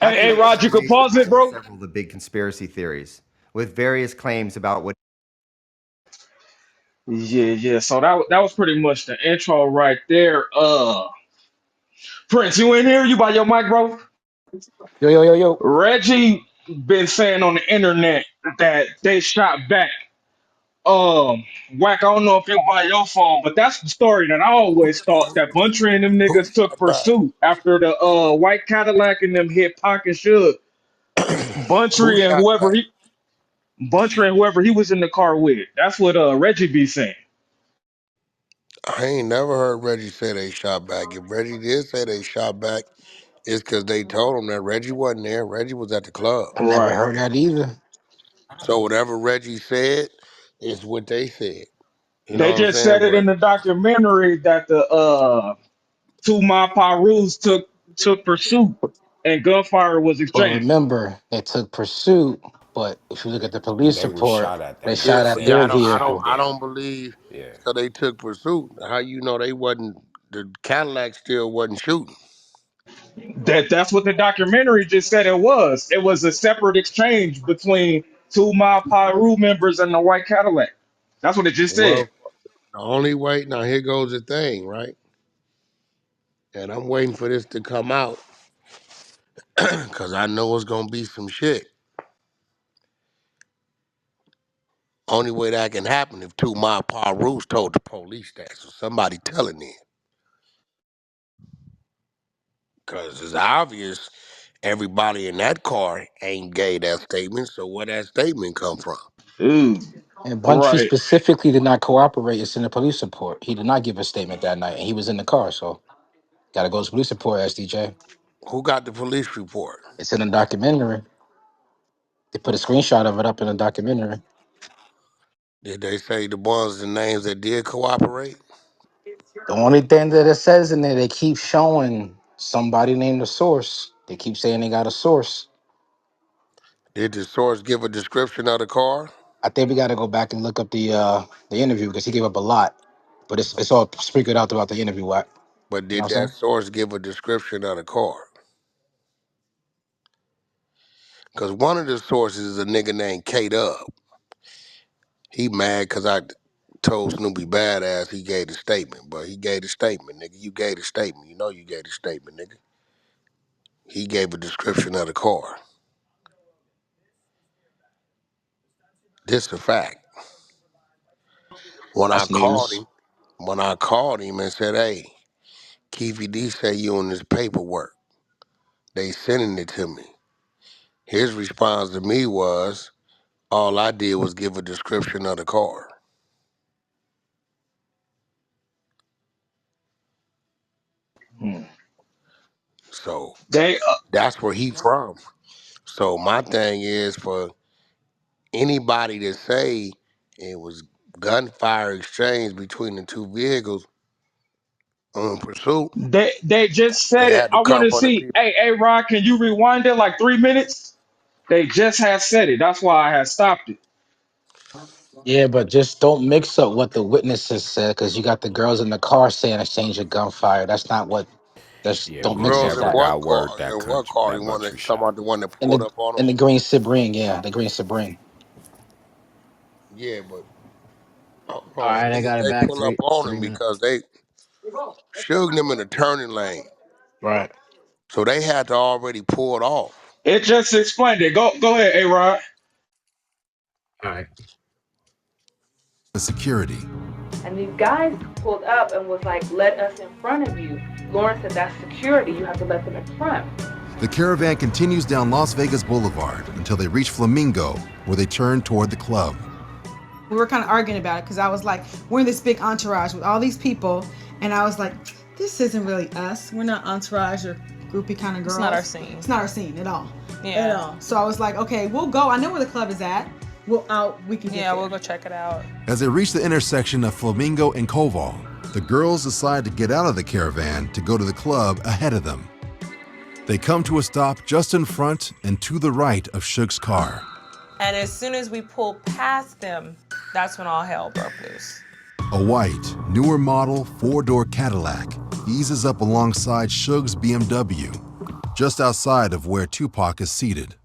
How Hey, can you Rod, you can disagree with pause it, bro. several of the big conspiracy theories with various claims about what? Yeah. So that was pretty much the intro right there. Prince, you in here? You by your mic, bro? Yo. Reggie been saying on the internet that they shot back. Whack, I don't know if it by your phone, but that's the story that I always thought that Buntry and them Who niggas took shot back? pursuit after the white Cadillac and them hit Pac and Suge. Who Buntry and shot whoever back? he Buntry and whoever he was in the car with. That's what Reggie be saying. I ain't never heard Reggie say they shot back. If Reggie did say they shot back, it's because they told him that Reggie wasn't there. Reggie was at the club. I never Right. heard that either. So whatever Reggie said is what they said. You know They what I'm just saying? said it But in the documentary that the two Mapa Rus took pursuit and gunfire was But exchanged. remember, they took pursuit. But if you look at the police They were report, shot at. they That yeah, shot nigga at see, said their they was vehicle. I shot don't down. believe Yeah. because they took pursuit. How you know they wasn't the Cadillac still wasn't shooting? That's what the documentary just said it was. It was a separate exchange between two Mapa Ru members and the white Cadillac. That's what it just said. Well, the only way now here goes the thing, right? And I'm waiting for this to come out because I know it's gonna be some shit. Only way that can happen if two my Rus told the police that. So somebody telling it. Because it's obvious everybody in that car ain't gave that statement. So where that statement come from? Ooh, And Bunchy right. specifically did not cooperate. It's in the police report. He did not give a statement that night, and he was in the car. So got to go to police report, SDJ. Who got the police report? It's in the documentary. They put a screenshot of it up in the documentary. Did they say the ones, the names that did cooperate? The only thing that it says in there, they keep showing somebody named the source. They keep saying they got a source. Did the source give a description of the car? I think we got to go back and look up the interview because he gave up a lot, but it's all sprinkled out throughout the interview. What But you know did what I'm that saying? source give a description of the car? Because one of the sources is a nigga named K-Dub. He mad because I told Snoopy Badass he gave the statement, but he gave the statement, nigga. You gave the statement. You know you gave the statement, nigga. He gave a description of the car. This a fact. When I That's called news. him, and said, hey, Keefy D say you on this paperwork. They sending it to me. His response to me was, all I did was give a description of the car. Hmm. So They that's where he from. So my thing is for anybody to say it was gunfire exchange between the two vehicles on pursuit, they just they said it. had to I want come to from the see. people. Hey, Rod, can you rewind it like 3 minutes? They just had said it. That's why I had stopped it. Yeah, but just don't mix up what the witnesses said because you got the girls in the car saying exchange of gunfire. That's not what. That's Yeah, don't we mix Girls up in never that. what got car? word that In what car? that You want to Buntry talk shot. about the one that In pulled up on them? the green Sebring, yeah, the green Sebring. Yeah, but hold All on. right, I got it They back. pull up on Three him minutes. because they shoved them in the turning lane. Right. So they had to already pull it off. It just explained it. Go ahead, A Rod. All right. The security. And these guys pulled up and was like, let us in front of you. Lauren said, that's security. You have to let them in front. The caravan continues down Las Vegas Boulevard until they reach Flamingo, where they turn toward the club. We were kind of arguing about it because I was like, we're in this big entourage with all these people. And I was like, this isn't really us. We're not entourage or groupie kind of girls. It's not our scene. It's not our scene at all. Yeah. At all. So I was like, okay, we'll go. I know where the club is at. We can get Yeah, there. we'll go check it out. As they reach the intersection of Flamingo and Koval, the girls decide to get out of the caravan to go to the club ahead of them. They come to a stop just in front and to the right of Suge's car. And as soon as we pulled past them, that's when all hell broke loose. A white, newer model four-door Cadillac eases up alongside Suge's BMW. just outside of where Tupac is seated.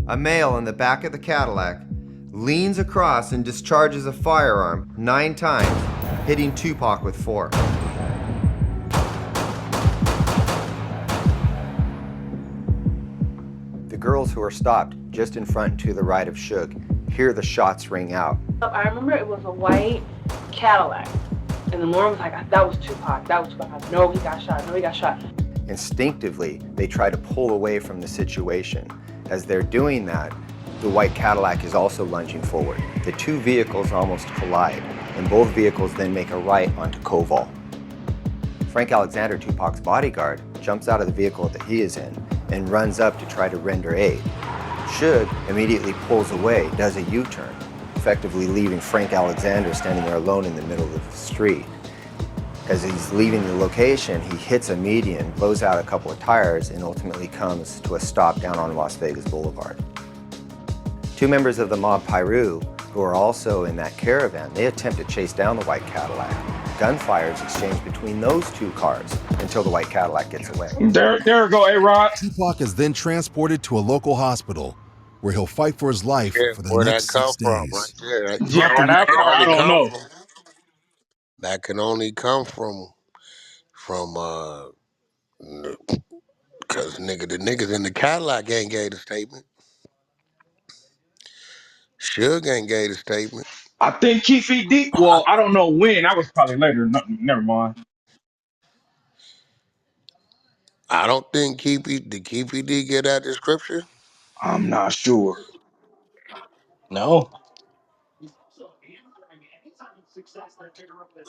A male in the back of the Cadillac leans across and discharges a firearm 9 times, hitting Tupac with 4. The girls who are stopped just in front and to the right of Suge hear the shots ring out. I remember it was a white Cadillac, and the Lauren was like, that was Tupac, that was Tupac. I was, no, he got shot, no, he got shot. Instinctively, they try to pull away from the situation. As they're doing that, the white Cadillac is also lunging forward. The 2 vehicles almost collide, and both vehicles then make a right onto Koval. Frank Alexander, Tupac's bodyguard, jumps out of the vehicle that he is in and runs up to try to render aid. Suge immediately pulls away, does a U-turn, effectively leaving Frank Alexander standing there alone in the middle of the street. As he's leaving the location, he hits a median, blows out a couple of tires, and ultimately comes to a stop down on Las Vegas Boulevard. 2 members of the mob Piru, who are also in that caravan, they attempt to chase down the white Cadillac. Gunfire is exchanged between those 2 cars until the white Cadillac gets away. There we go, A-Rod. Tupac is then transported to a local hospital where he'll fight for his life Yeah, for the where that next come 6 from, right days. there. Yeah, That that can part I only don't come know. from. That can only come from because nigga, the niggas in the Cadillac ain't gave a statement. Suge ain't gave a statement. I think Keefe D. I, Well, I don't know when. That was probably later. No, never mind. I don't think did Keefe D get that description? I'm not sure. No,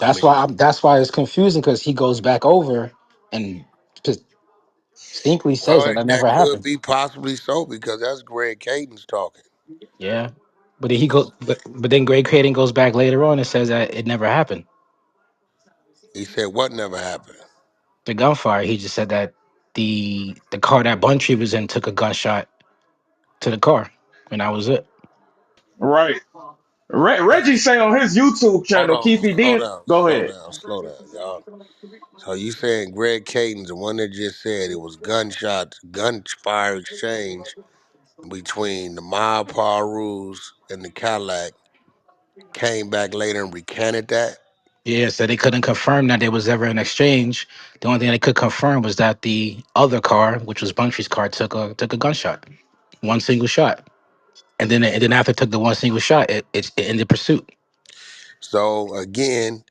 I mean, that's why it's confusing because he goes back over and distinctly says that well, that never that could happened. be possibly so because that's Greg Cadence talking. Yeah, but then but then Greg Craden goes back later on and says that it never happened. He said what never happened. The gunfire. He just said that the car that Buntree was in took a gunshot to the car, and that was it. Right. Reggie say on his YouTube Hold channel, on, Keefe slow D. down, Go slow ahead. down, slow down, y'all. So you saying Greg Cadence, the one that just said it was gunfire exchange between the mob Parus and the Cadillac, came back later and recanted that? Yeah, so they couldn't confirm that there was ever an exchange. The only thing they could confirm was that the other car, which was Buntry's car, took a gunshot, one single shot, and then after it took the one single shot, it ended pursuit. So again,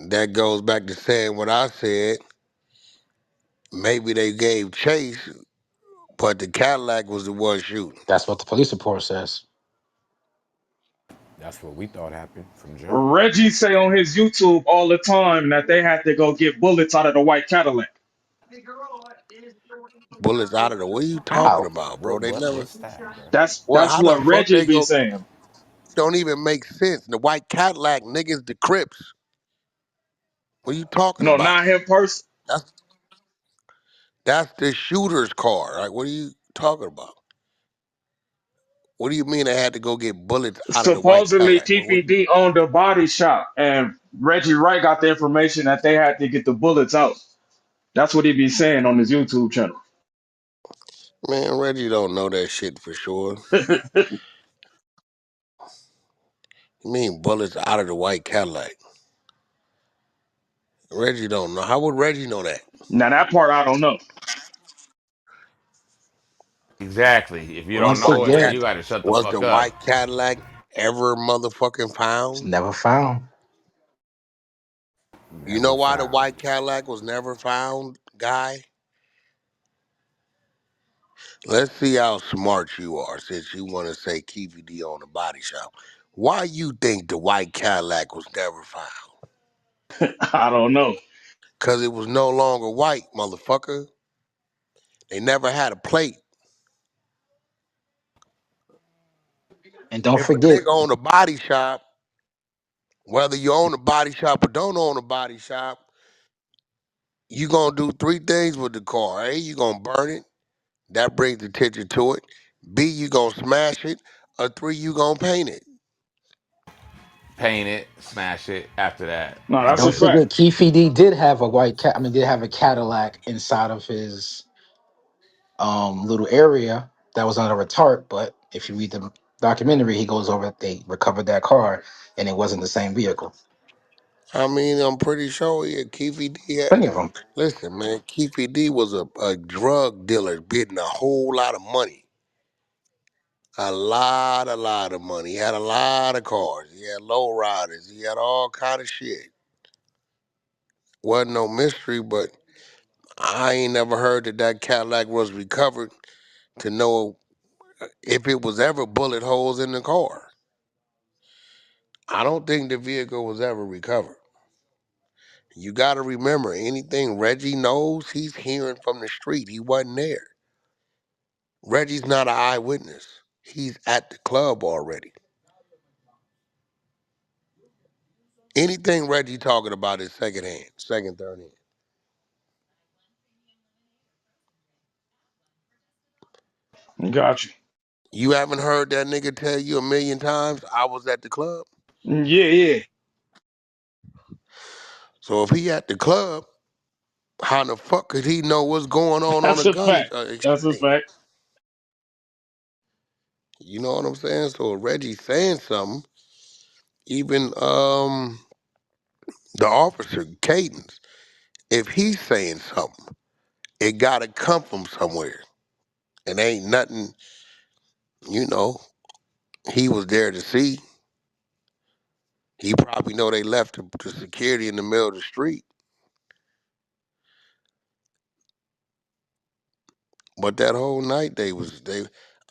that goes back to saying what I said. Maybe they gave chase, but the Cadillac was the one shooting. That's what the police report says. That's what we thought happened from jump. Reggie say on his YouTube all the time that they had to go get bullets out of the white Cadillac. Bullets out of the. What are you talking How? about, bro? They never. What's that, bro? Well, That's how the what fuck Reggie they be go? saying. Don't even make sense. The white Cadillac niggas, the Crips. What are you talking No, about? not him person. That's that's the shooter's car. Like, what are you talking about? What do you mean they had to go get bullets out of the white Supposedly Cadillac? Keefe D owned a body shop, and Reggie Wright got the information that they had to get the bullets out. That's what he be saying on his YouTube channel. Man, Reggie don't know that shit for sure. You mean bullets out of the white Cadillac? Reggie don't know. How would Reggie know that? Now that part I don't know. Exactly. If you don't Once Was know it, then again, that you got to shut the was the fuck up. white Cadillac ever motherfucking it's found? never found. You know Never why the found. white Cadillac was never found, guy? Let's see how smart you are since you want to say KVD on the body shop. Why you think the white Cadillac was never found? I don't know. Because it was no longer white, motherfucker. They never had a plate. And don't If a forget, nigga own a body shop, whether you own a body shop or don't own a body shop, you gonna do 3 things with the car. A, you gonna burn it. That brings attention to it. B, you gonna smash it. Or 3, you gonna paint it. Paint it, smash it. After that, No, and that's a don't that's it. fact. forget, Keefe D did have a white cat. I mean, did have a Cadillac inside of his little area that was under a tarp. But if you read the documentary, he goes over, they recovered that car, and it wasn't the same vehicle. I mean, I'm pretty sure Keefe D had. Plenty of them. Listen, man, Keefe D was a drug dealer getting a whole lot of money. A lot of money. He had a lot of cars. He had low riders. He had all kind of shit. Wasn't no mystery, but I ain't never heard that Cadillac was recovered to know if it was ever bullet holes in the car. I don't think the vehicle was ever recovered. You got to remember, anything Reggie knows, he's hearing from the street. He wasn't there. Reggie's not an eyewitness. He's at the club already. Anything Reggie talking about is secondhand, second, third hand. Got you. You haven't heard that nigga tell you a million times, I was at the club? Yeah, yeah. So if he at the club, how the fuck could he know what's going on a That's a gun fact. That's a exchange? fact. You know what I'm saying? So if Reggie's saying something, even the officer, Cadence, if he's saying something, it gotta come from somewhere. It ain't nothing, you know, he was there to see. He probably know they left the security in the middle of the street. But that whole night they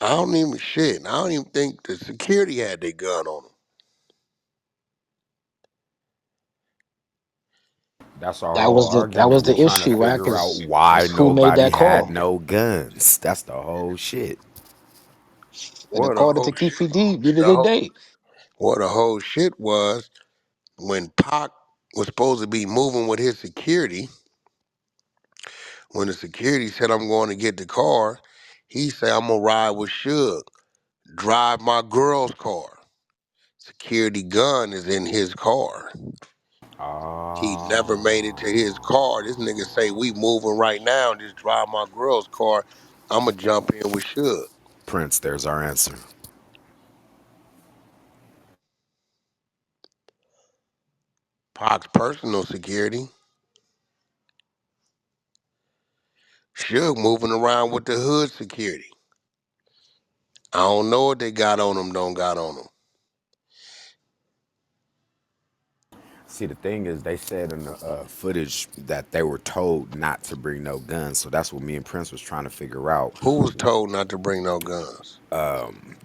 I don't even shit. I don't even think the security had their gun on them. That's our That whole was argument. We the trying to issue, right? figure out Because why who made nobody that had call? no guns. That's the whole shit. And What the according whole to shit Keefe D, neither the did whole, they. what the whole shit was when Pac was supposed to be moving with his security, when the security said I'm going to get the car, he said I'm gonna ride with Suge, drive my girl's car. Security gun is in his car. He never made it to his car. This nigga say we moving right now and just drive my girl's car. I'ma jump in with Suge. Prince, there's our answer. Pac's personal security. Suge moving around with the hood security. I don't know what they got on him, don't got on him. See, the thing is, they said in the footage that they were told not to bring no guns. So that's what me and Prince was trying to figure out. Who was told not to bring no guns?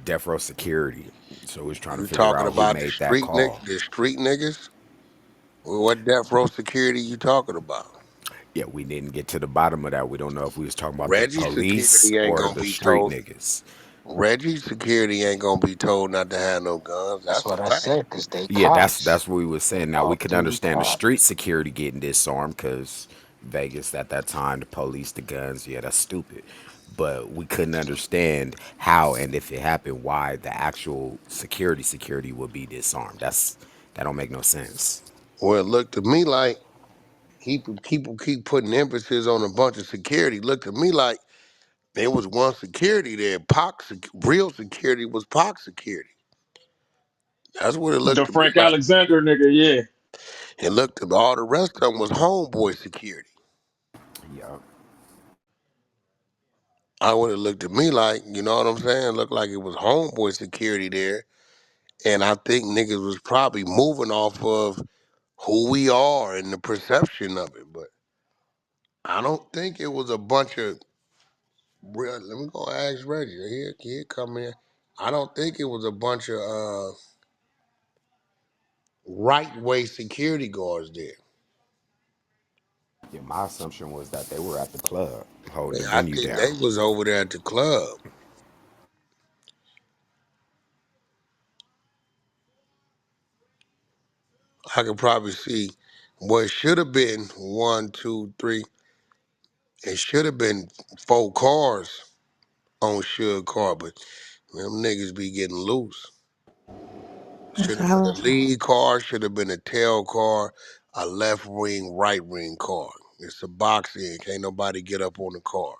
Death row security. So we was trying to You figure talking out who about the made that street nick call. the street niggas? Well, what death row security you talking about? Yeah, we didn't get to the bottom of that. We don't know if we was talking about the Reggie's police security ain't or gonna the be street told. niggas. Reggie's security ain't gonna be told not to have no guns. That's That's a what I fact. said. Because they Yeah, cops, that's what we was saying. Now we all could duty understand the street cops. security getting disarmed because Vegas at that time, the police, the guns. Yeah, that's stupid. But we couldn't understand how and if it happened, why the actual security would be disarmed. That don't make no sense. Well, it looked to me like people keep putting emphasis on a bunch of security. Looked to me like there was one security there. Real security was Pac security. That's what it The looked to me Frank like. Alexander nigga, yeah. It looked to all the rest of them was homeboy security. Yeah. I would have looked at me like, you know what I'm saying? Looked like it was homeboy security there. And I think niggas was probably moving off of who we are and the perception of it. But I don't think it was a bunch of real. Let me go ask Reggie. Here come in. I don't think it was a bunch of right way security guards there. Yeah, my assumption was that they were at the club holding the Yeah, I venue think they down. was over there at the club. I could probably see what should have been one, two, three. It should have been four cars on Suge car, but them niggas be getting loose. Should have been a lead car, should have been a tail car, a left wing, right wing car. It's a box in, can't nobody get up on the car.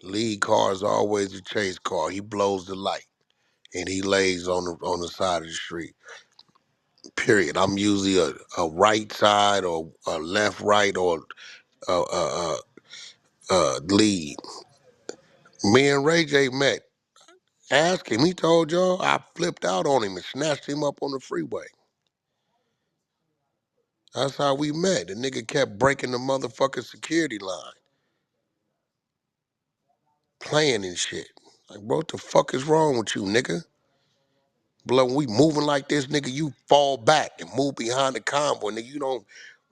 Lead car is always a chase car. He blows the light and he lays on the side of the street. Period. I'm usually a right side or a left right or lead. Me and Ray J met. Ask him. He told y'all I flipped out on him and snatched him up on the freeway. That's how we met. The nigga kept breaking the motherfucking security line, playing and shit. Like, bro, what the fuck is wrong with you, nigga? Blood, when we moving like this, nigga, you fall back and move behind the convoy, nigga. You don't,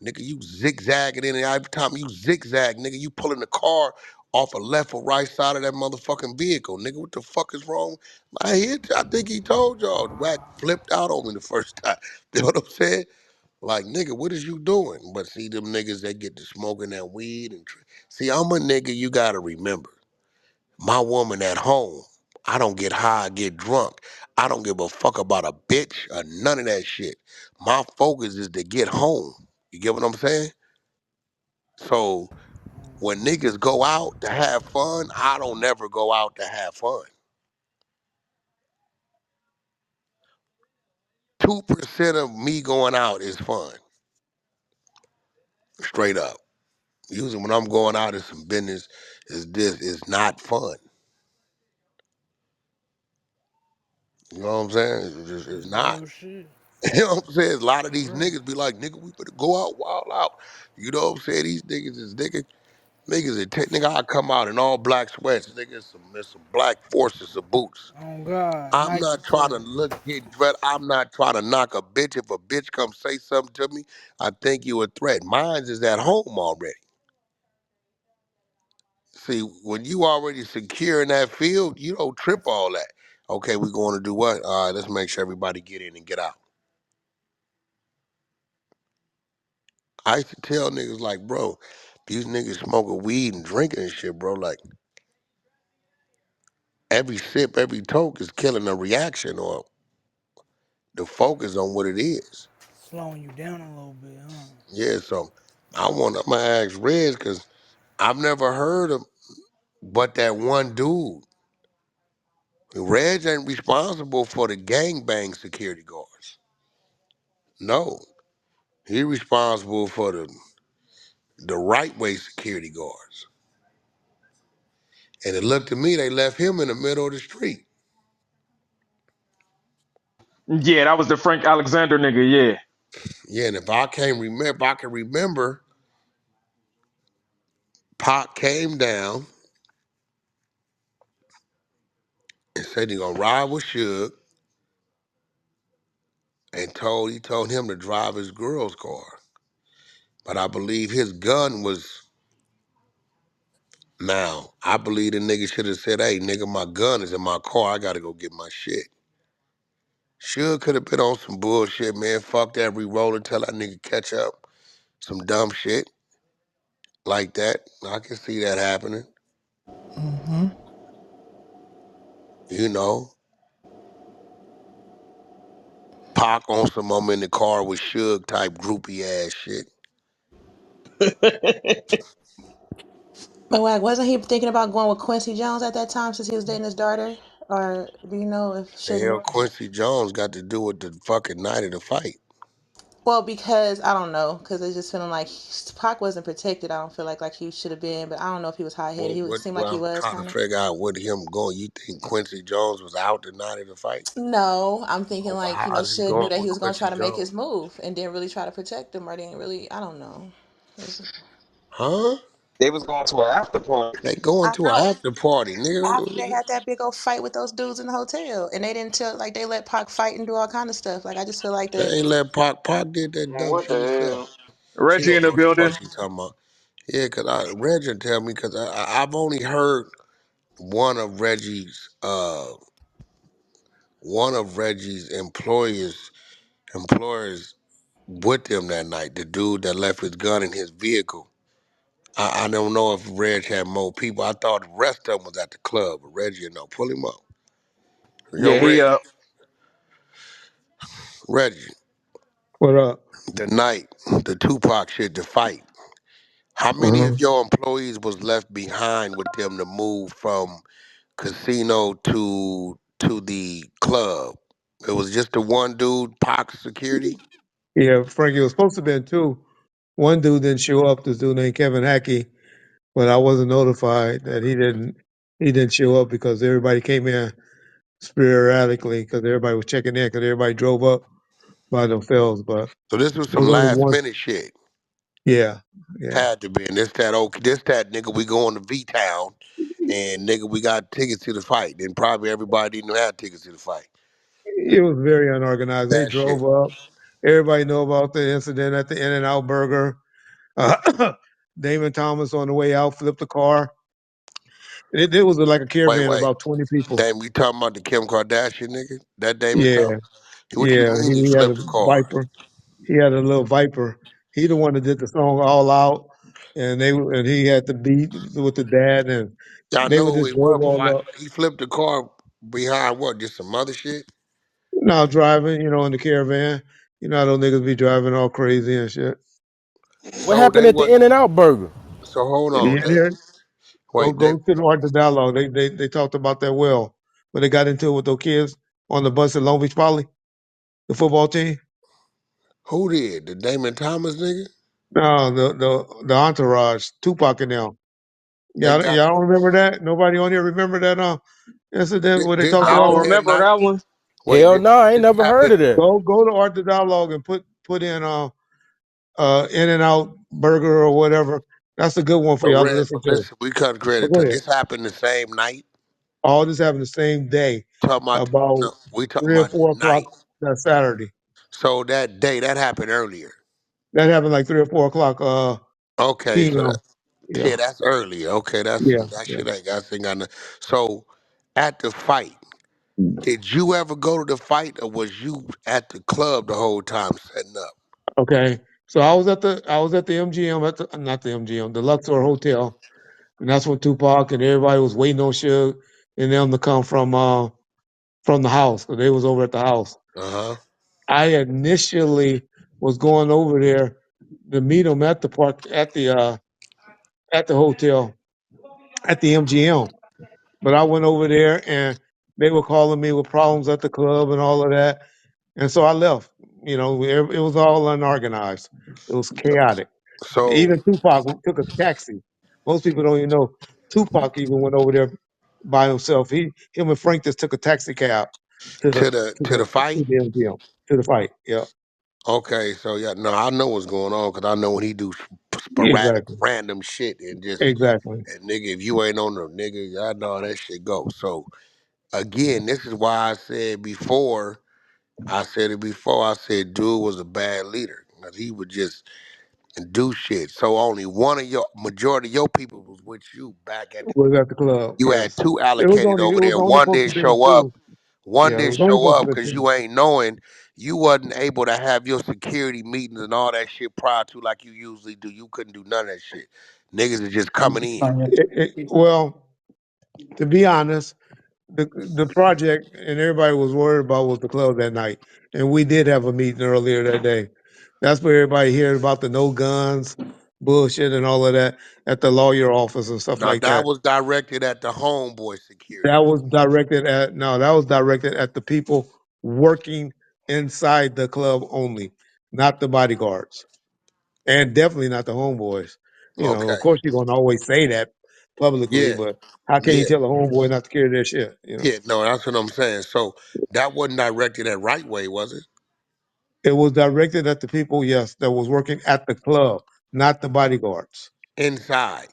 nigga, you zigzagging in, and every time you zigzag, nigga, you pulling the car off a left or right side of that motherfucking vehicle, nigga. What the fuck is wrong? I think he told y'all. The whack flipped out on me the first time. You know what I'm saying? Like, nigga, what is you doing? But see, them niggas that get to smoking that weed and see, I'm a nigga. You gotta remember. My woman at home, I don't get high, I get drunk. I don't give a fuck about a bitch or none of that shit. My focus is to get home. You get what I'm saying? So when niggas go out to have fun, I don't never go out to have fun. 2% of me going out is fun. Straight up. Usually when I'm going out in some business, is not fun. You know what I'm saying? It's That's not. real shit. You know what I'm saying? A lot of these Real. niggas be like, nigga, we better go out, wild out. You know what I'm saying? These niggas is niggas that nigga, I come out in all black sweats, nigga, some black forces of boots. Oh God, I'm Nike not trying to too. get dressed. I'm not trying to knock a bitch. If a bitch come say something to me, I think you a threat. Mine's is at home already. See, when you already secure in that field, you don't trip all that. Okay, we going to do what? All right, let's make sure everybody get in and get out. I used to tell niggas like, bro, these niggas smoking weed and drinking and shit, bro. Like every sip, every toke is killing a reaction or the focus on what it is. Slowing you down a little bit, huh? Yeah, so I'm gonna ask Reg because I've never heard of but that one dude. Reg ain't responsible for the gangbang security guards. No, he responsible for the right way security guards. And it looked to me they left him in the middle of the street. Yeah, that was the Frank Alexander nigga. Yeah. Yeah, and if I can remember, Pac came down and said he gonna ride with Suge and he told him to drive his girl's car. But I believe his gun was now. I believe the nigga should have said, hey nigga, my gun is in my car. I gotta go get my shit. Suge could have been on some bullshit, man. Fuck that, re-roll until that nigga catch up. Some dumb shit like that. I can see that happening. You know, Pac on some I'm in the car with Suge type groupie ass shit. But like, wasn't he thinking about going with Quincy Jones at that time since he was dating his daughter? Or do you know if The Suge hell knew? Quincy Jones got to do with the fucking night of the fight. Well, because I don't know, because it's just feeling like Pac wasn't protected. I don't feel like he should have been, but I don't know if he was hot headed. He would seem like What he I'm was trying to kind of. figure out what him going. You think Quincy Jones was out the night of the fight? No, I'm thinking Well, like how's he Suge knew going that he with was gonna Quincy try to make Jones? his move and didn't really try to protect him, or didn't really. I don't know. Huh? They was going to an after party. They going I to an know. after party, After they nigga. had that big old fight with those dudes in the hotel, and they didn't tell, like they let Pac fight and do all kind of stuff. Like I just feel like They that. ain't let Pac did that Man, dumb what shit the himself. hell? She Reggie don't in the know what the fuck building. she talking about. Yeah, cause Reggie tell me because I've only heard one of Reggie's employers with them that night. The dude that left his gun in his vehicle. I don't know if Reg had more people. I thought the rest of them was at the club, but Reggie, no, pull him up. Yo, Yeah, he Reggie, up. Reggie, What up? the night, the Tupac shit, the fight. How many Uh-huh. of your employees was left behind with them to move from casino to the club? It was just the one dude, Pac security. Yeah, Frankie, it was supposed to have been two. One dude didn't show up, this dude named Kevin Hackey, but I wasn't notified that he didn't show up because everybody came in sporadically because everybody was checking in because everybody drove up by themselves. But So this was it some was only last one. minute shit. Yeah, yeah. Had to be. And this that nigga, we going to V Town, and nigga, we got tickets to the fight. And probably everybody didn't have tickets to the fight. It was very unorganized. They That shit. drove up. Everybody know about the incident at the In and Out Burger. Uh, Damon Thomas on the way out flipped the car. It was like a Wait, caravan of wait. about 20 people. Damn, we talking about the Kim Kardashian nigga? That Damon Yeah, Thomas? What you yeah. mean he He had a flipped the car? Viper. He had a little Viper. He the one that did the song All Out, and he had the beat with the dad, and Y'all they know would who just it drove was, but all up. he flipped the car behind what? Just some other shit? Now driving, in the caravan. You know how those niggas be driving all crazy and shit. What So happened they at the what? In and Out Burger? So hold Yeah, on. there. Go Wait, they, go to the Art of Dialogue. They talked about that well, when they got into it with those kids on the bus at Long Beach Poly, the football team. who did? The Damon Thomas nigga? No, the entourage, Tupac and them. They got Y'all don't remember that? Nobody on here remember that incident where they this talked I about don't happened it? that remember night. that one. Wait, Hell no, I ain't this never heard happened. of that. Go to Art of Dialogue and put in In and Out Burger or whatever. That's a good one for But y'all to Red, listen but to. listen, we cut But credit go because ahead. this happened the same night. All this happened the same day, Talking about about no, we talking 3 or 4 o'clock night. that Saturday. So that day that happened earlier. That happened like 3 or 4 o'clock Okay, so PM. Yeah, yeah, that's earlier. Okay, yeah, that yeah. shit ain't got thing on the. So at the fight, did you ever go to the fight, or was you at the club the whole time setting up? Okay. So I was at the MGM at the not the MGM, the Luxor Hotel, and that's when Tupac and everybody was waiting on Suge and them to come from the house. So they was over at the house. Uh huh. I initially was going over there to meet them at the park at the hotel at the MGM. But I went over there and they were calling me with problems at the club and all of that. And so I left. It was all unorganized. It was chaotic. So Even Tupac took a taxi. Most people don't even know Tupac even went over there by himself. Him and Frank just took a taxi cab to the to the fight. to the MGM to the fight. Yeah, Okay, so yeah, no, I know what's going on because I know when he do sporadic, exactly, random shit and just exactly. and nigga, if you ain't on the nigga, I know how that shit go. So again, this is why I said before. I said it before. I said dude was a bad leader because he would just do shit. So only one of your majority of your people was with you back at the. Was at the club. You had Yes, two it was allocated only it over was there. only One supposed to didn't be show up. two. One Yeah, it didn't was only show supposed to up be because two. you ain't knowing. You wasn't able to have your security meetings and all that shit prior to like you usually do. You couldn't do none of that shit. Niggas is just coming in. Well, to be honest, the project and everybody was worried about was the club that night, and we did have a meeting earlier that day. That's where everybody heard about the no guns bullshit and all of that at the lawyer office and stuff Now like that that. was directed at the homeboy security. That was directed at the people working inside the club only, not the bodyguards, and definitely not the homeboys. Okay. Of course, you're gonna always say that publicly, Yeah. but how can you Yeah. tell a homeboy not to carry their shit? Yeah. No, that's what I'm saying. So that wasn't directed at right way, was it? It was directed at the people, yes, that was working at the club, not the bodyguards. Inside.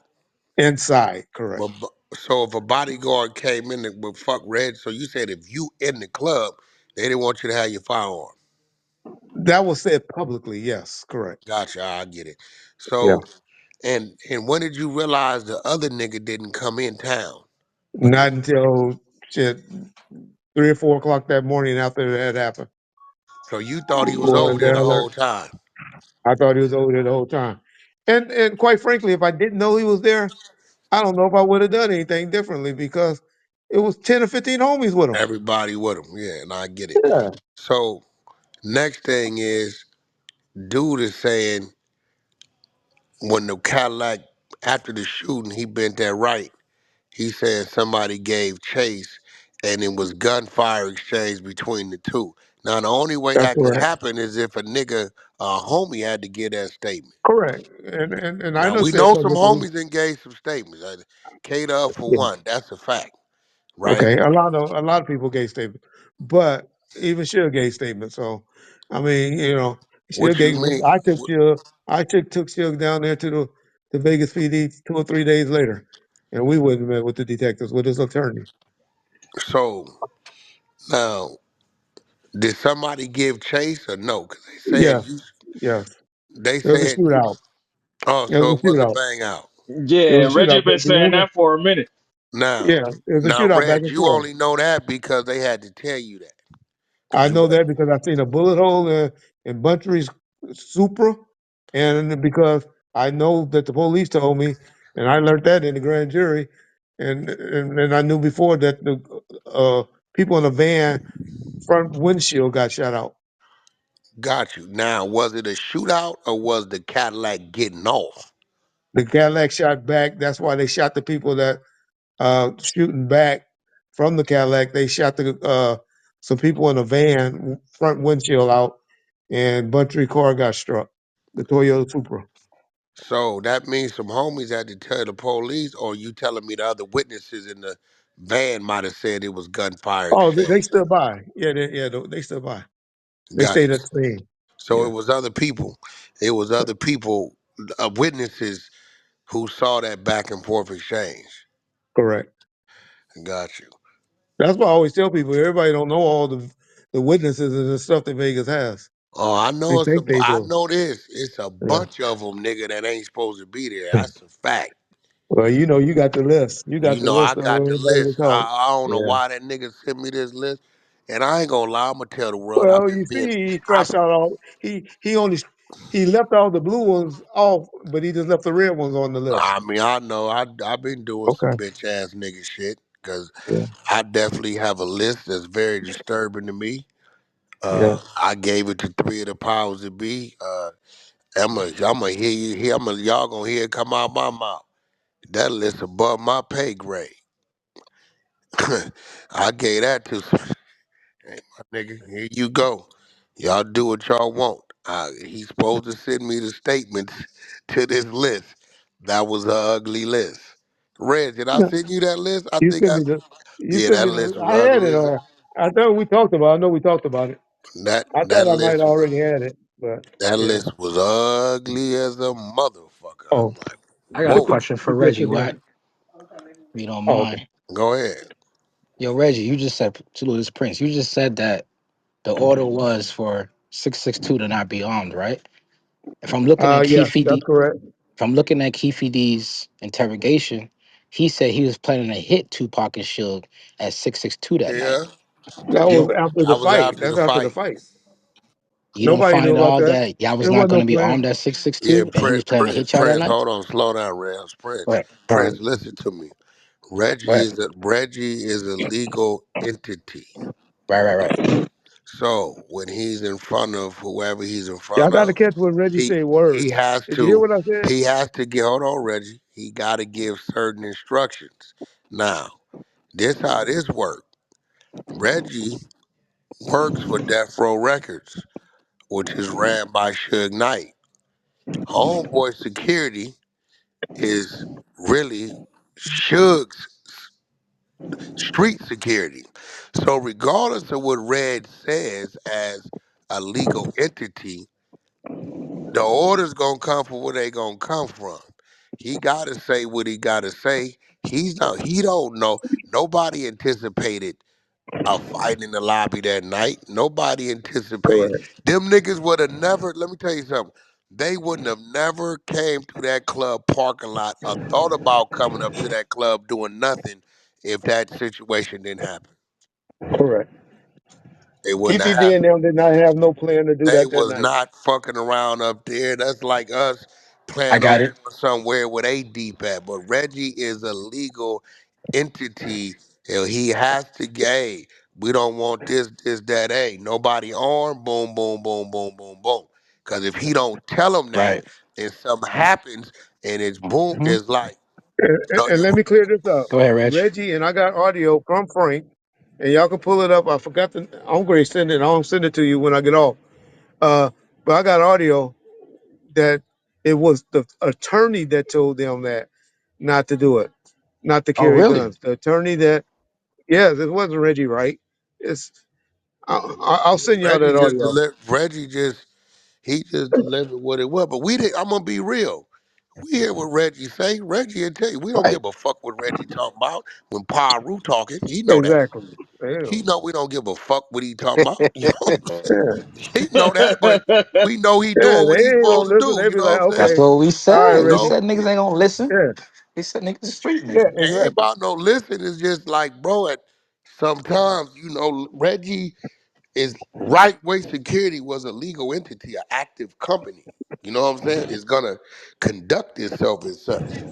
Inside, correct. So if a bodyguard came in with fuck red, so you said if you in the club, they didn't want you to have your firearm. That was said publicly, yes, correct. Gotcha, I get it. Yeah. So and when did you realize the other nigga didn't come in town? Because Not until shit 3 or 4 o'clock that morning after that happened. so you thought he was Going over there the down there. whole time. I thought he was over there the whole time. And quite frankly, if I didn't know he was there, I don't know if I would have done anything differently because it was 10 or 15 homies with him. Everybody with him, yeah, and I get it. Yeah. So next thing is, dude is saying when the Cadillac after the shooting, he bent that right. He said somebody gave chase, and it was gunfire exchange between the two. Now the only way That's that could correct. happen is if a nigga, a homie, had to give that statement. Correct. And I Now we understand know because some the police. homies that gave some statements. Kate up for Yeah. one, that's a fact, right? Okay. A lot of people gave statements, but even Suge gave statements. So, I mean, Suge What you gave. mean? I took Suge. I took Suge down there to the Vegas PD 2 or 3 days later, and we went and met with the detectives with his attorney. So now, did somebody give chase or no? Because Yes. Yes. they There was a said, shootout. oh, There so was it a was a shootout. bang out. There Yeah, and was a Reggie shootout. been The saying woman. that for a minute. Now, Yeah. There was a now, shootout back Reg, and you forth. only know that because they had to tell you that. I Because know that because I've seen a bullet hole in Buntry's Supra, and because I know that the police told me, and I learned that in the grand jury, and I knew before that the people in the van front windshield got shot out. got you. Now, was it a shootout or was the Cadillac getting off? The Cadillac shot back. That's why they shot the people that shooting back from the Cadillac. They shot the some people in a van front windshield out, and Buntry car got struck. The Toyota Supra. So that means some homies had to tell the police, or you telling me the other witnesses in the van might have said it was gunfire Oh, they exchange? stood by. Yeah, they stood by. They Got stayed you. at the scene. So it Yeah, was other people. It was other people, witnesses who saw that back and forth exchange. correct. Got you. That's why I always tell people. Everybody don't know all the witnesses and the stuff that Vegas has. Oh, I They know think they I do. know this. It's a Yeah. bunch of them, nigga, that ain't supposed to be there. That's a fact. Well, you got the list. You got You the know, I list of got the everybody that list. talk. I don't know Yeah. why that nigga sent me this list, and I ain't gonna lie. I'm gonna tell the world. I'm Well, you just being. see, he I, scratched out all. He left all the blue ones off, but he just left the red ones on the list. I mean, I know. I've been doing some Okay. bitch ass nigga shit because Yeah. I definitely have a list that's very disturbing to me. Yeah. I gave it to three of the powers that be. I'm gonna hear you here. Y'all gonna hear it come out my mouth. That list above my pay grade. I gave that to hey, my nigga. Here you go. Y'all do what y'all want. He's supposed to send me the statements to this list. That was an ugly list. Reg, did I No, send you that list? I you think sent me the. You yeah, sent that me list the. was I had ugly it, as or I thought we talked about. I know we talked about it. I that thought I might list was already had it, but that yeah. list was ugly as a motherfucker. I'm Oh, like, I got a it's whoa. question for it's just Reggie, again. what? If you don't Oh, okay. mind. Go ahead. Yo, Reggie, you just said, to this Prince, you just said that the order was for 662 to not be armed, right? If I'm looking at Yes, that's Keefe correct. If I'm looking at Keefe D's interrogation, he said he was planning to hit Tupac and Suge at 662 that night. Yeah, That You was don't after I the was fight. after the That's after the fight. fight. you don't Nobody find knew it about all that. that y'all was There not wasn't going no to be plan. armed at Yeah, 662 and he was planning to hit y'all that Prince, night? hold on, slow down, Rams. Right. All right. Prince, listen to me. Right. Reggie is a legal entity. Right. So when he's in front of whoever he's in Y'all front got to of, catch when Reggie he say he words. has Did you hear to what I said? get hold on, Reggie. He got to give certain instructions. Now, this how this works. Reggie works for Death Row Records, which is ran by Suge Knight. Homeboy Security is really Suge's street security. So regardless of what Red says as a legal entity, the order's gonna come from where they gonna come from. He gotta say what he gotta say. He don't know. Nobody anticipated a fight in the lobby that night. Nobody anticipated. Correct. Them niggas would have never, let me tell you something. They wouldn't have never came to that club parking lot or thought about coming up to that club doing nothing if that situation didn't happen. Correct. It wouldn't have PPD happened. and them did not have no plan to do They that was night. not fucking around up there. That's like us I planning on got it. going somewhere where they deep at. But Reggie is a legal entity. He has to gay. We don't want this, that, nobody armed, boom, boom, boom, boom, boom, boom. Because if he don't tell them that, Right. and something happens, and it's boom, Mhm. it's like, And let me clear this up. Go ahead, Reg. Reggie and I got audio from Frank, and y'all can pull it up. I forgot to. I'm going to send it. I'll send it to you when I get off. Uh, but I got audio that it was the attorney that told them that not to do it, not to Oh, carry really? guns. The attorney that, yes, it wasn't Reggie Wright. It's I'll send y'all that audio. Reggie just he just delivered what it was. But we did. I'm gonna be real. We hear what Reggie say. Reggie will tell you we don't Right. give a fuck what Reggie talking about when Paru talking. He know that. Exactly. Yeah. He know we don't give a fuck what he talking about. You know what I'm saying? Yeah. He know that, but we know he Yeah, doing what they he's ain't supposed gonna to listen. do. They You be know like, what I'm saying? That's okay, what we all right, said. You We Reggie. know, said niggas ain't gonna listen. Yeah, We said niggas the street yeah, niggas. it ain't exactly. about no listen. It's just like, bro, at sometimes, Reggie is right way security was a legal entity, an active company. You know what I'm saying? It's gonna conduct itself as such.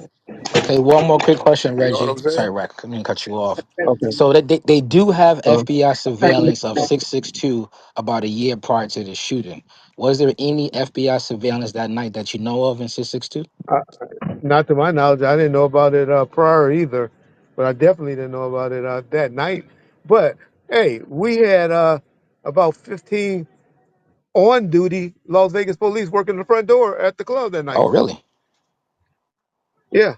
Okay, one more quick question, You know what Reggie. I'm Sorry, saying? Rack, I didn't cut you off. Okay. So they do have Uh, FBI surveillance of 662 about a year prior to the shooting. Was there any FBI surveillance that night that you know of in 662? I, not to my knowledge, I didn't know about it prior either, but I definitely didn't know about it that night. But hey, we had about 15 on duty Las Vegas police working the front door at the club that night. Oh, really? Yeah,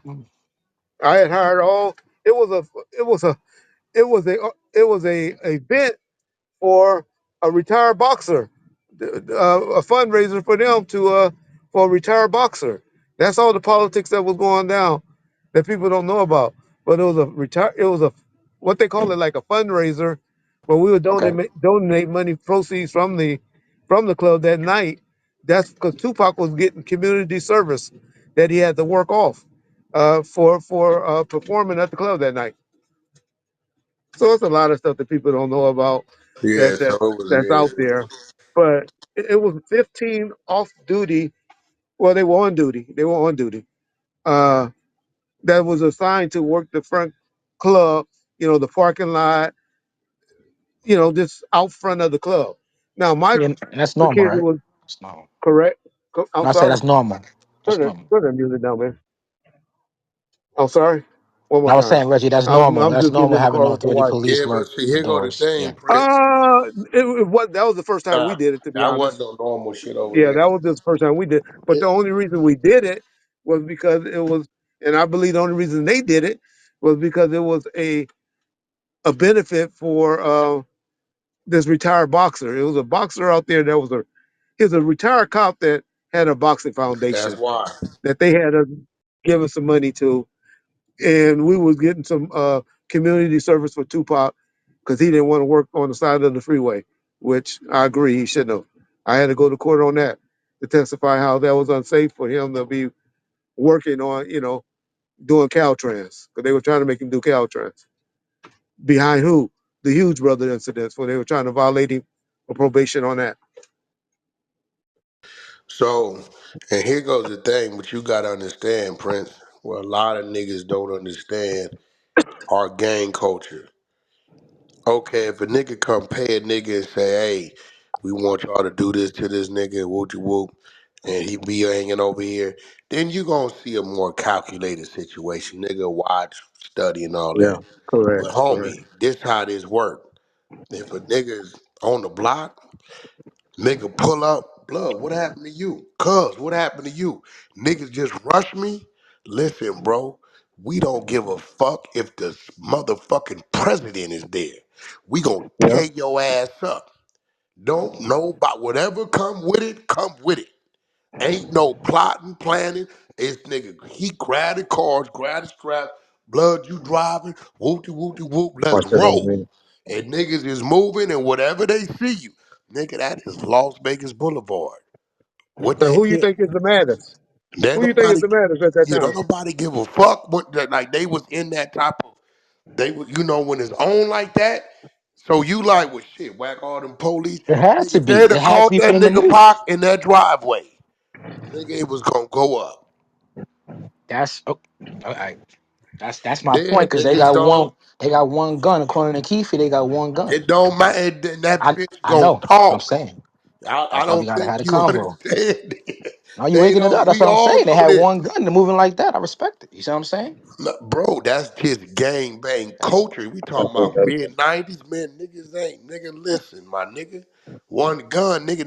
I had hired all. It was a. It was a. It was a. It was a event for a retired boxer, a fundraiser for them to for a retired boxer. That's all the politics that was going down that people don't know about. But it was a retire. It was a what they call it like a fundraiser, where we would Okay. donate money proceeds from the club that night. That's because Tupac was getting community service that he had to work off for performing at the club that night. So it's a lot of stuff that people don't know about Yeah, that so that it was that's out there. But it was 15 off duty. Well, they were on duty. They were on duty. Uh, that was assigned to work the front club. The parking lot. Just out front of the club. Now my Yeah, and that's normal, security right? was That's normal. correct. And I'm I say sorry. that's normal. That's normal. Turn the music down, man. I'm sorry. One more I was time. saying, Reggie, that's I'm normal. I'm That's just getting normal in the having car with the off-duty wife. police yeah, but work see, the here go the doors. Yeah. thing, Prince. That was the first time we Nah, did it. To be that honest. wasn't no normal shit over Yeah, there. that was the first time we did. But the only reason we did it was because it was, and I believe the only reason they did it was because it was a benefit for this retired boxer. It was a boxer out there that was he was a retired cop that had a boxing That's foundation why. that they had to give us some money to, and we was getting some community service for Tupac because he didn't want to work on the side of the freeway, which I agree he shouldn't have. I had to go to court on that to testify how that was unsafe for him to be working on, doing Caltrans because they were trying to make him do Caltrans. Behind who? The Huge Brother incidents where they were trying to violate him for probation on that. So, and here goes the thing, but you gotta understand, Prince. What a lot of niggas don't understand our gang culture. Okay, if a nigga come pay a nigga and say, hey, we want y'all to do this to this nigga, whoop de whoop, and he be hanging over here, then you gonna see a more calculated situation. Nigga watch, study and all Yeah, that. correct, But correct. homie, this how this work. If a nigga's on the block, nigga pull up, blood, what happened to you? Cuz, what happened to you? Niggas just rush me? Listen, bro, we don't give a fuck if the motherfucking president is there. We gonna Yeah, tear your ass up. Don't know about whatever come with it. Ain't no plotting, planning. It's nigga, he grabbed the cards, grabbed the strap, blood, you driving, whoopty whoopty whoop, let's watch that old roll. man. And niggas is moving and whatever they see you. Nigga, that is Las Vegas Boulevard. What So they who you get? think is the maddest? There Who you think is nobody the maddest at that you know time? nobody give a fuck what like they was in that type of they was when it's on like that. So you like well shit, whack all them police. It had to Nigga, be. they'd It have had to caught be for that them to nigga move. Pac in that driveway. Nigga, it was gonna go up. That's all right. That's my Yeah, point because they niggas got don't. one. They got one gun. According to Keefe, they got one gun. It don't matter. That I bitch I gonna know. That's what I'm talk. saying. I That's why we don't gotta have think the you convo. understand. Now you They waking it up. don't. That's We what I'm all saying. They know had this. one gun. They're moving like that. I respect it. You see what I'm saying? Look, bro, that's just gang bang culture. We talking about mid-90s, man. Niggas ain't, nigga, listen, my nigga. One gun, nigga,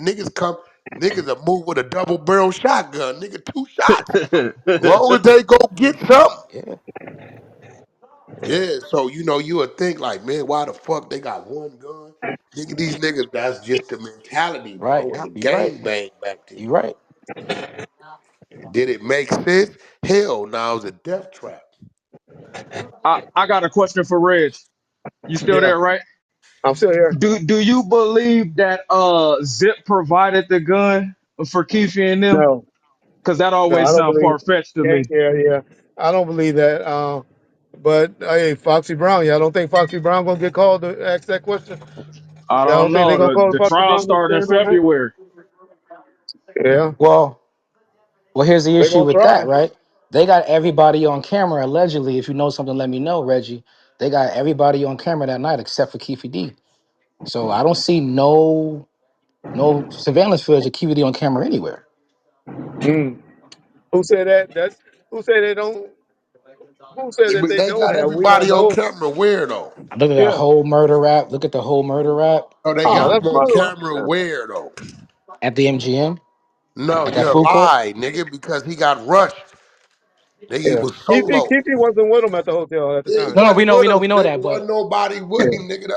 niggas will move with a double barrel shotgun, nigga, two shots. Long as they go get something. Yeah. Yeah, so you would think like, man, why the fuck they got one gun? Nigga, these niggas, that's just the mentality, Right. bro. The You right. gang bang back then. You right. Did it make sense? Hell, now it's a death trap. I got a question for Reg. You still Yeah, there, right? I'm still here. Do you believe that Zip provided the gun for Keefe and them? No, Because that no, I always don't sounds believe. far fetched to Yeah, me. yeah, yeah. I don't believe that. But hey, Foxy Brown, y'all don't think Foxy Brown gonna get called to ask that question? I Y'all don't don't think they know. gonna The call the Foxy trial Brown to started in stand on that? February. Yeah, Well, here's the they issue gonna with try. that, right? They got everybody on camera allegedly. If you know something, let me know, Reggie. They got everybody on camera that night except for Keefe D. So I don't see no surveillance footage of Keefe D on camera anywhere. Mm. Who said that? That's who said they don't. Who said that But they they don't got have? We don't everybody on know. camera where though? Look at that Yeah. whole murder rap. Look at the whole murder rap Oh, they Oh, got that's them on murder. camera where though? at the MGM No, at that you're food court. lie, nigga, because he got rushed. Nigga, he Yeah. was Keefe solo. wasn't with them at the hotel at the Yeah, he time. No, we wasn't know, we with know, him. we know Nigga, that, wasn't but nobody with Yeah. him, nigga.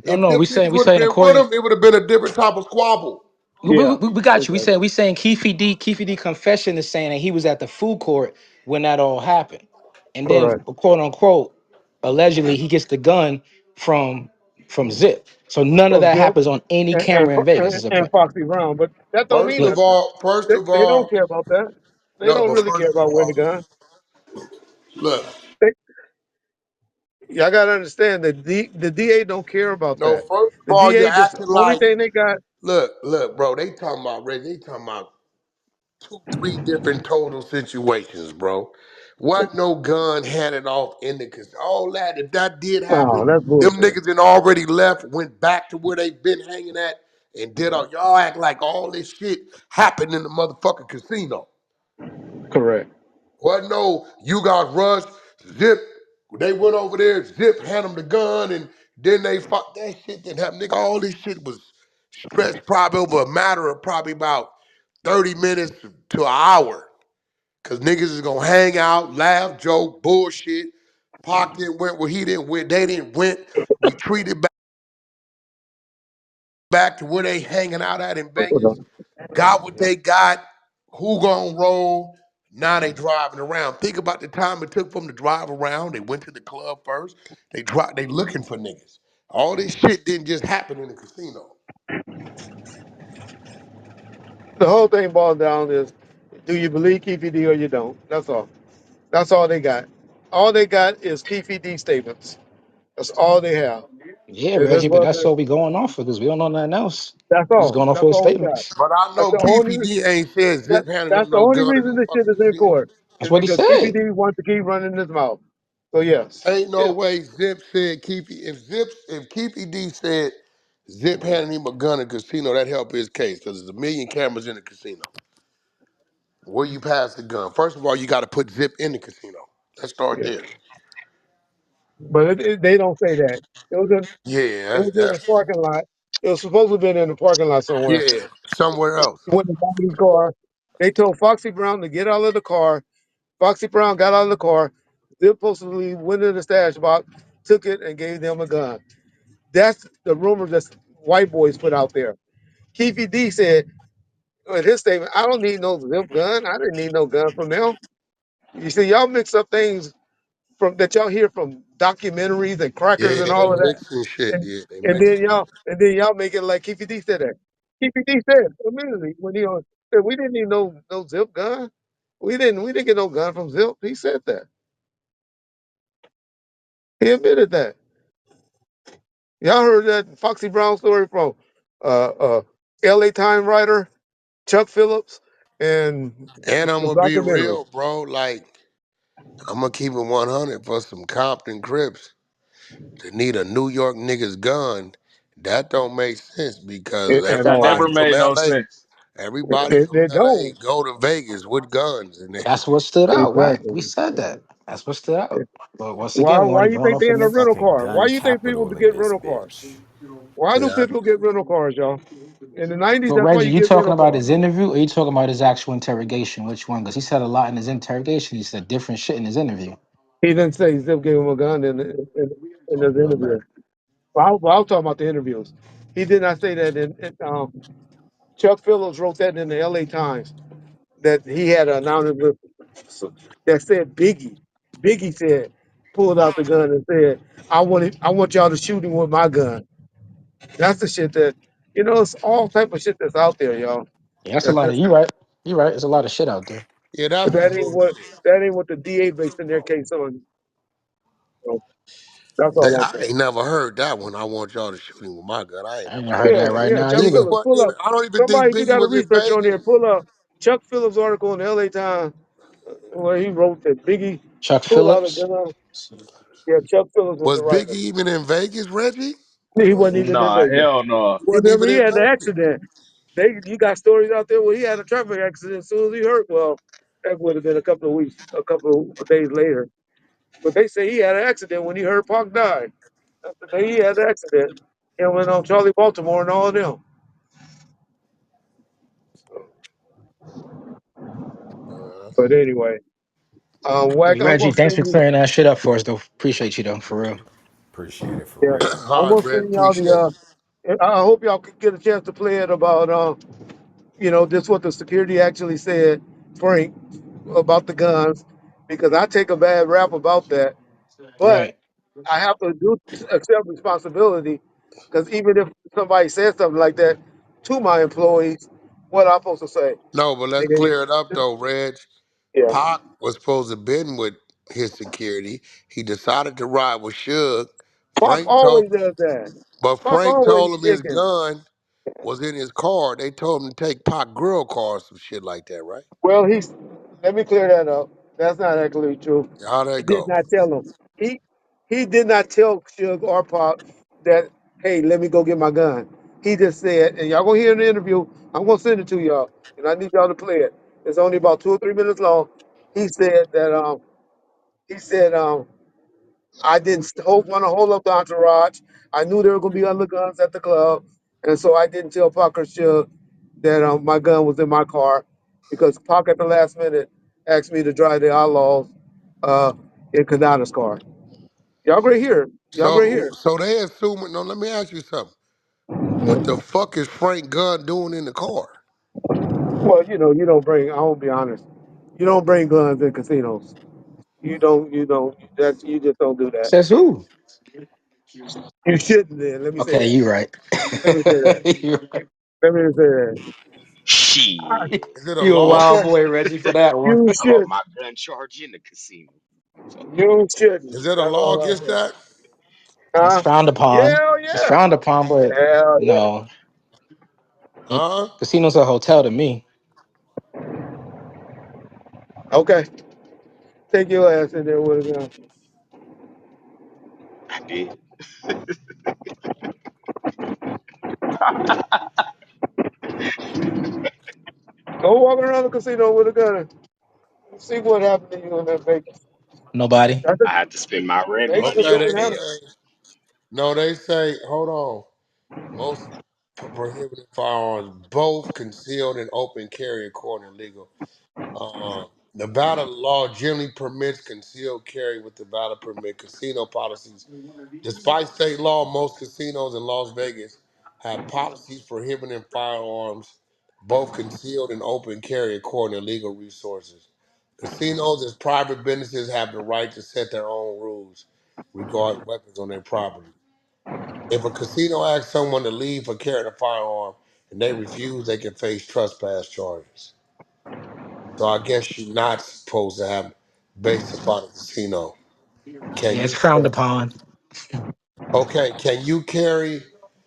no, If no, them we niggas saying would have been with according. him, it would have been a different type of squabble. Yeah. We got you. Okay. We saying Keefe D confession is saying that he was at the food court when that all happened, and All then right. quote unquote allegedly he gets the gun from Zip. So none of From that Zip happens on any and, and, camera in Fo- Vegas. and Is a and point. Foxy Brown, but that don't mean Look, nothing. First of They don't all, care about that. They no, don't but really care first of about where the all, gun. look, They, y'all gotta understand that the DA don't care about no, that. first of The all, you're DA just acting only like, thing they got. look, bro, they talking about Reggie, they talking about two, three different total situations, bro. Wasn't no gun handed off in the cause all that. If that did happen, Oh, that's them bullshit. niggas had already left, went back to where they been hanging at, and did all y'all act like all this shit happened in the motherfucking casino. Correct. Wasn't no you got rushed, Zip. They went over there, Zip hand them the gun, and then they fought. That shit didn't happen. Nigga, all this shit was stretched probably over a matter of probably about 30 minutes to an hour. Cause niggas is gonna hang out, laugh, joke, bullshit. Pac didn't went where he didn't went. They didn't went. Retreated back to where they hanging out at in Vegas. Got what they got. Who gonna roll? Now they driving around. Think about the time it took for them to drive around. They went to the club first. They looking for niggas. All this shit didn't just happen in the casino. The whole thing boils down is, do you believe Keefe D or you don't? That's all. That's all they got. All they got is Keefe D statements. That's all they have. yeah, It is Reggie, but what it that's is. all we going off because we don't know nothing else. That's We just all. going off That's those all we got. statements. But I That's know the Keefe only. D ain't said That, Zip handed that's him the no only gun in reason no this shit fucking is in casino. court That's is what he because Keefe said. D wants to keep running his mouth. So yes, Ain't no yeah. way Zip said Keefe. If Keefe D said Zip handed him a gun in a casino, that help his case because there's a million cameras in the casino. Where you pass the gun? First of all, you got to put Zip in the casino. Let's start Yeah. there. But they don't say that. It was in Yeah, it was in a that's parking lot. It was supposed to have been in a parking lot somewhere. yeah, somewhere else. When they got in his car, they told Foxy Brown to get out of the car. Foxy Brown got out of the car. They supposedly went in the stash box, took it, and gave them a gun. That's the rumor that white boys put out there. Keefe D said in his statement, "I don't need no zip gun. I didn't need no gun from them." You see, y'all mix up things from that y'all hear from documentaries and crackers Yeah, and they all of that, mixing shit. and Yeah, they and mixing. then y'all make it like Keefe D said that. Keefe D said immediately when he said we didn't need no zip gun. We didn't get no gun from Zip. He said that. He admitted that. Y'all heard that Foxy Brown story from L.A. Time writer Chuck Phillips and And I'm the gonna be documentary. real, bro. Like I'm gonna keep it 100 for some Compton Crips to need a New York nigga's gun. That don't make sense because At That all. never everybody from made no LA, sense. Everybody from They LA don't. go to Vegas with guns and they That's what stood out, right? We Exactly. said that. That's what stood out. But once Why? again, we Why only you going think off they of in a the rental Fucking car? Why gun you think people capital to in get this rental cars? bitch. Why do yeah. people get rental cars, y'all? In the '90s, But that's why Reggie, you you get talking rental about cars. his interview or you talking about his actual interrogation? Which one? Because he said a lot in his interrogation. He said different shit in his interview. He didn't say Zip gave him a gun in his My interview. bad. Well, I was talking about the interviews. He did not say that. Chuck Phillips wrote that in the L.A. Times that he had an announcement that said Biggie. Biggie said pulled out the gun and said, I want y'all to shoot him with my gun." That's the shit that it's all type of shit that's out there, y'all. Yeah, that's a That's lot of just, you right. You right. There's a lot of shit out there. Yeah, that's but some bullshit. that ain't what the DA based in their case on. So that's all I'm I saying. ain't never heard that one. I want y'all to shoot him with my gun. I ain't I ain't never heard heard Yeah, that that. right yeah. now Chuck Biggie either. Phillips, wasn't pull even. up. I don't even think Somebody, if you Biggie got a was in research on there, Vegas. pull up Chuck Phillips' article in the L.A. Times where he wrote that Biggie Chuck pulled out a Phillips. gun. Yeah, Chuck Phillips was Was the Biggie writer. even in Vegas, Reggie? He wasn't even in Nah, Vegas. hell no. He wasn't Remember, even he in had the Vegas. accident. You got stories out there where he had a traffic accident as soon as he hurt. Well, that would have been a couple of days later. But they say he had an accident when he heard Pac died. That's the day he had the accident. Him and Charlie Baltimore and all of them. That's But anyway, Hey, Wack, I'm Reggie, gonna thanks for send you. clearing that shit up for us, though. Appreciate you, though, for real. Appreciate it for Yeah, real. I'm all gonna right, Red. send y'all Appreciate it. the. I hope y'all could get a chance to play it about. This what the security actually said, Frank, about the guns, because I take a bad rap about that. But Right. I have to accept responsibility because even if somebody says something like that to my employees, what I'm supposed to say? No, but let's Nigga, clear it up though, Reg. yeah. Pac was supposed to have been with his security. He decided to ride with Suge. Pac Frank told, always does that. but Pac Frank always told him his chicken. gun was in his car. They told him to take Pac grill car or some shit like that, right? Well, let me clear that up. That's not actually true. How'd He that did go? not tell him. He did not tell Suge or Pac that, hey, let me go get my gun. He just said, and y'all gonna hear in the interview, I'm gonna send it to y'all, and I need y'all to play it. It's only about 2 or 3 minutes long. He said that he said I didn't want to hold up the entourage. I knew there were gonna be other guns at the club, and so I didn't tell Pac or Suge that my gun was in my car because Pac at the last minute asked me to drive the Outlaws uh, in Kanata's car. Y'all great here. Y'all great So, here. so they assuming. No, let me ask you something. What the fuck is Frank Gunn doing in the car? Well, you don't bring. I won't be honest. You don't bring guns in casinos. You don't. You don't. That's you just don't do that. Says who? You shouldn't. Then let me say Okay, that. you right. Let me say that. you right. Let me say that. Shit. Is it a You a law? wild Okay. boy, Reggie, for that one. You Oh, should. my gun charge in the casino. Fuck you You talking shouldn't. Is it a That's law all I against say. that? It's Huh? frowned upon. Yeah, It's yeah. frowned upon, but Hell yeah. no. Huh? Casino's a hotel to me. Okay. Take your ass in there with a gun. about? I did. Go walk around the casino with a gun and see what happened to you in that Vegas. Nobody. That's a I had to spend my rent Vegas money Okay, casino on they had it. it. say no. They say hold on. Most prohibited firearms, both concealed and open carry, according to legal. Nevada law generally permits concealed carry with the valid permit. Casino policies. Despite state law, most casinos in Las Vegas have policies prohibiting firearms, both concealed and open carry, according to legal resources. Casinos, as private businesses, have the right to set their own rules regarding weapons on their property. If a casino asks someone to leave for carrying a firearm and they refuse, they can face trespass charges. So I guess you're not supposed to have based upon a casino. Can Yeah, it's you frowned carry? upon. Okay, can you carry?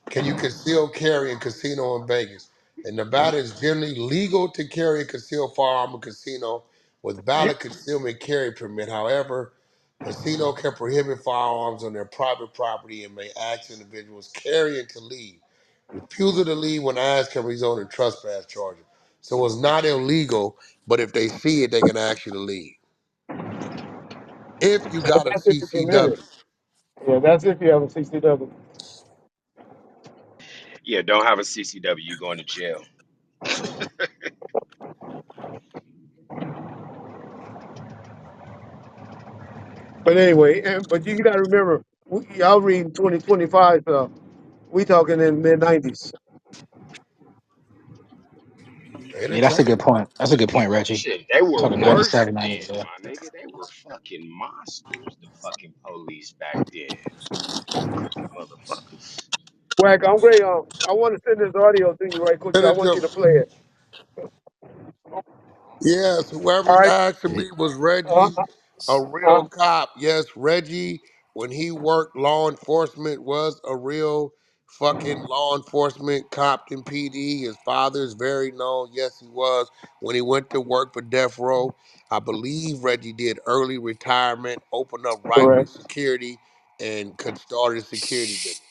Can you conceal carry in casino in Vegas? In Nevada, it's generally legal to carry a concealed firearm in casino with valid concealment carry permit. However, casino can prohibit firearms on their private property and may ask individuals carrying to leave. Refusal to leave when asked can result in trespass charges. So it's not illegal, but if they see it, they can ask you to leave. If you But got a that's if you permit it. CCW. Yeah, that's if you have a CCW. Yeah, don't have a CCW, you going to jail. But anyway, but you got to remember, y'all reading 2025 stuff. We talking in mid 90s. They Yeah, done that's a changed. good point. That's a good point, Reggie. Shit, they were Talking Yeah. worse 97, then, 90. Yeah. my nigga. They were fucking monsters, the fucking police back then. Motherfuckers. Wack, I'm great. I want to send this audio to you right quick. And I it want you just to play it. Yes, All whoever's right. asking me was Uh, Reggie a uh, real cop? Yes, Reggie, when he worked law enforcement, was a real fucking law enforcement cop in PD. His father is very known. Yes, he was. When he went to work for Death Row, I believe Reggie did early retirement, opened up Rifle correct. Security, and could start his security business.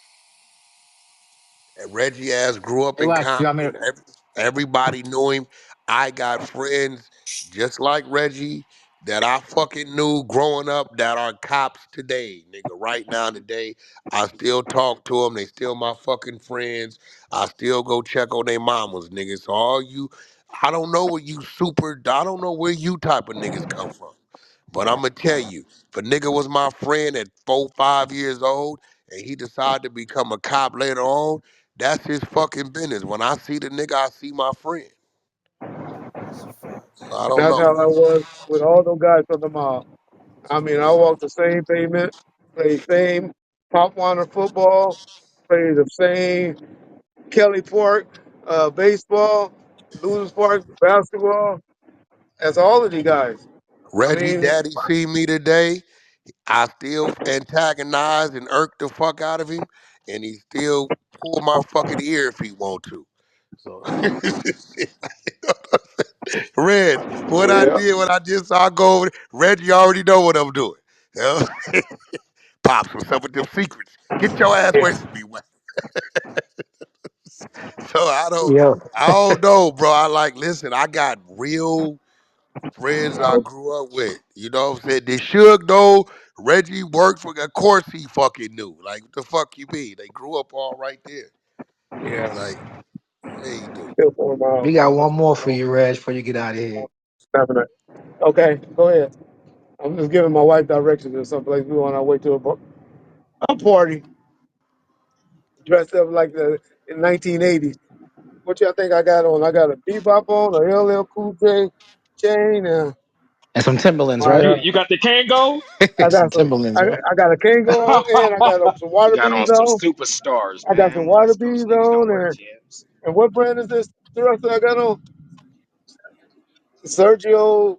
And Reggie ass grew up Hey, in Wax, you want me Compton. to? Everybody knew him. I got friends just like Reggie that I fucking knew growing up that are cops today, nigga. Right now, today, I still talk to them. They still my fucking friends. I still go check on their mamas, nigga. So all you, I don't know what you super, I don't know where you type of niggas come from. But I'm gonna tell you, if a nigga was my friend at 4, 5 years old and he decided to become a cop later on, that's his fucking business. When I see the nigga, I see my friend. That's a fact. So I don't That's know. how I was with all those guys from the mob. I mean, I walked the same pavement, played same Pop Warner football, played the same Kelly Park baseball, Lewis Park basketball, as all of these guys. I Reggie mean, Daddy see me today. I still antagonize and irk the fuck out of him, and he still pull my fucking ear if he want to. So, Reg, what I yeah, did, what I just saw go over, Reggie already know what I'm doing. You know? Pops, what's up with them secrets? Get your ass away from me, man. So Yeah. I don't know, bro. I like, listen, I got real friends I grew up with. You know what I'm saying? They should know Reggie worked for, of course he fucking knew. Like, what the fuck you mean? They grew up all right there. yeah, Like, yeah, he do. still pulling We out. got one more for you, Reg, before you get out of here. Snapping it. Okay, go ahead. I'm just giving my wife directions to someplace we on our way to a party, dressed up like the in 1980s. What y'all think I got on? I got a bebop on, a LL Cool J chain, and And some Timberlands, my right? You got the Kango? I Some got some. Timberlands, right? I got a Kango on, and I got some You water got beads on some on. superstars, I got some man. water West Coast beads niggas don't on, wear and Tims. what brand is this? The rest I got on Sergio,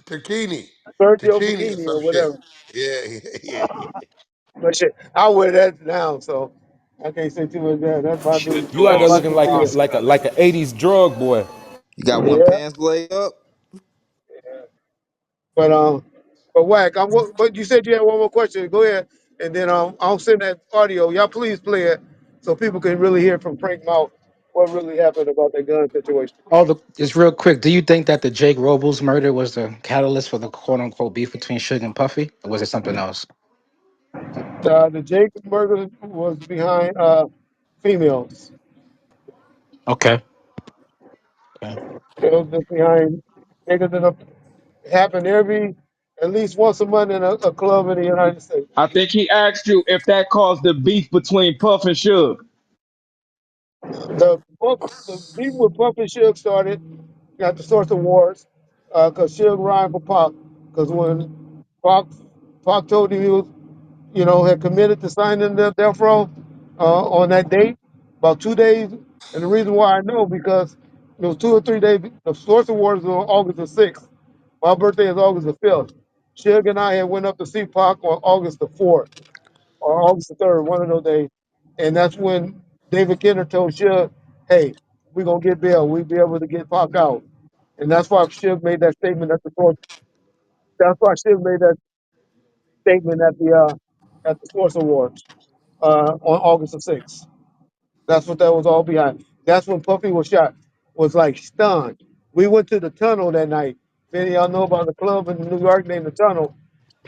Takini. Sergio Takini or Fognini or some shit. whatever. Yeah, yeah, yeah. But shit, I wear that now, so I can't say too much. That's my Shit, new. You out Adore there My looking new like deal. a Sauce like a color. like a '80s drug boy. You got one Yeah. pants leg up? But whack. But you said you had one more question. Go ahead, and then I'll send that audio. Y'all please play it so people can really hear from Frank Mouth what really happened about that gun situation. Just real quick. Do you think that the Jake Robles murder was the catalyst for the quote unquote beef between Suge and Puffy? Or was it something else? The Jacob murder was behind females. Okay. Okay. It was just behind niggas that happen every at least once a month in a club in the United States. I think he asked you if that caused the beef between Puff and Suge. The beef with Puff and Suge started at the Source Awards because Suge rhymed for Pac. Because when Pac told him he was, had committed to signing the death row on that date, about 2 days. And the reason why I know because it was 2 or 3 days. The Source Awards was on August the 6th. My birthday is August the 5th. Suge and I had went up to see Pac on August the 4th or August the 3rd, one of those days. And that's when David Kenner told Suge, hey, we're going to get bail. We'll be able to get Pac out. And that's why Suge made that statement at the court. That's why Suge made that statement at the Source Awards on August the 6th. That's what that was all behind. That's when Puffy was shot. was like stunned. We went to the tunnel that night. If any of y'all know about the club in New York named the Tunnel,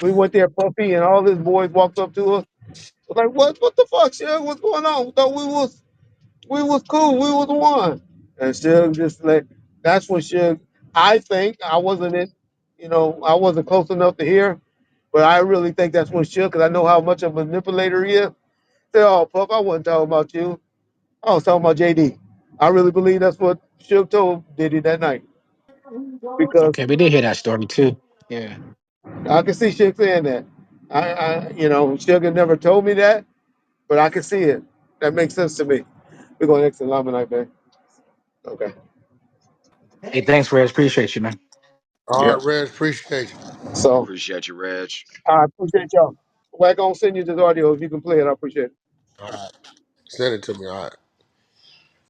we went there, Puffy, and all his boys walked up to us. Was like, what the fuck, Suge? What's going on? We thought we was cool. We was one. And Suge just like, that's when Suge, I think, I wasn't in, I wasn't close enough to hear, but I really think that's when Suge, because I know how much of a manipulator he is. Said, oh, Puff, I wasn't talking about you. I was talking about JD. I really believe that's what Suge told Diddy that night. Because Okay, we did hear that story too. Yeah. I can see Suge saying that. Suge had never told me that, but I can see it. That makes sense to me. We're going next to Lamanite, man. Okay. Hey, thanks, Reg. Appreciate you, man. All Yeah. right, Reg, appreciate you. So Appreciate you, Reg. I appreciate y'all. Well, I'm gonna send you this audio if you can play it. I appreciate it. All right. Send it to me. All right.